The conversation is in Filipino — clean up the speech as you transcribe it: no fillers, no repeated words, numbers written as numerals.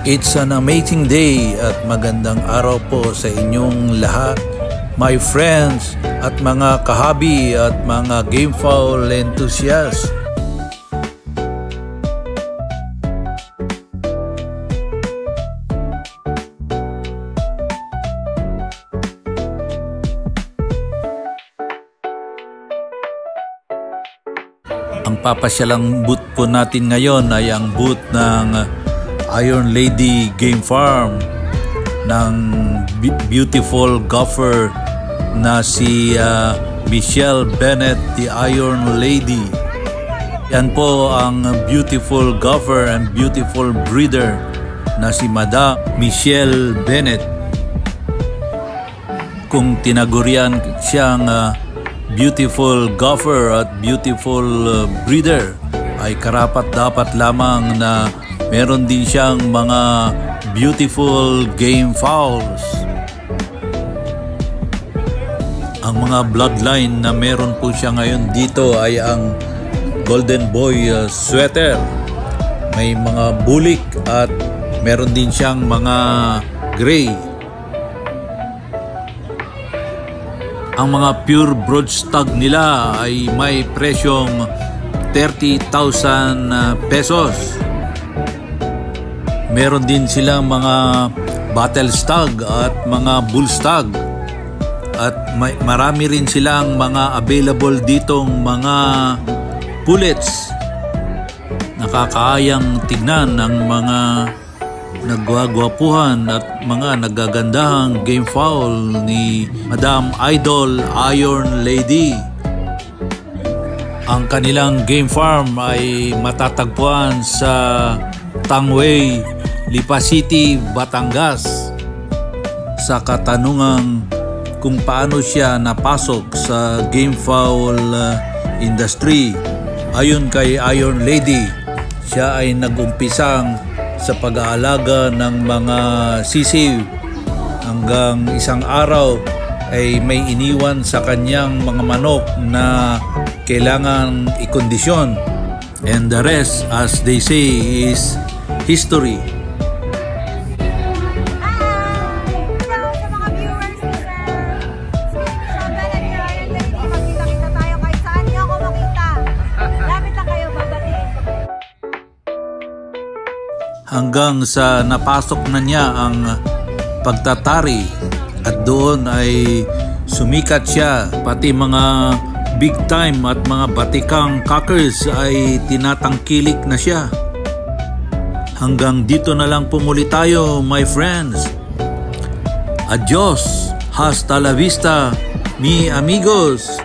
It's an amazing day at magandang araw po sa inyong lahat, my friends at mga kahabi at mga gamefowl enthusiasts. Ang papasyalang booth po natin ngayon ay ang booth ng Iron Lady Game Farm ng beautiful golfer na si Michelle Bennett, the Iron Lady. Yan po ang beautiful golfer and beautiful breeder na si Madam Michelle Bennett. Kung tinagurian siyang beautiful golfer at beautiful breeder, ay karapat-dapat lamang na meron din siyang mga beautiful game fowls. Ang mga bloodline na meron po siya ngayon dito ay ang Golden Boy Sweater. May mga bulik at meron din siyang mga gray. Ang mga pure broodstag nila ay may presyong 30,000 pesos. Meron din silang mga battle stag at mga bull stag. At marami rin silang mga available ditong mga pullets. Nakakaayang tignan ang mga nagwagwapuhan at mga nagagandahang game fowl ni Madam Idol Iron Lady. Ang kanilang game farm ay matatagpuan sa Tangway, Lipa City, Batangas. Sa katanungang kung paano siya napasok sa game fowl industry, ayon kay Iron Lady, siya ay nag-umpisang sa pag-aalaga ng mga sisiw hanggang isang araw ay may iniwan sa kanyang mga manok na kailangan ikondisyon, and the rest, as they say, is history. Hanggang sa napasok na niya ang pagtatari at doon ay sumikat siya, pati mga big time at mga batikang cockers ay tinatangkilik na siya. Hanggang dito na lang po muli tayo, my friends. Adios, hasta la vista, mi amigos.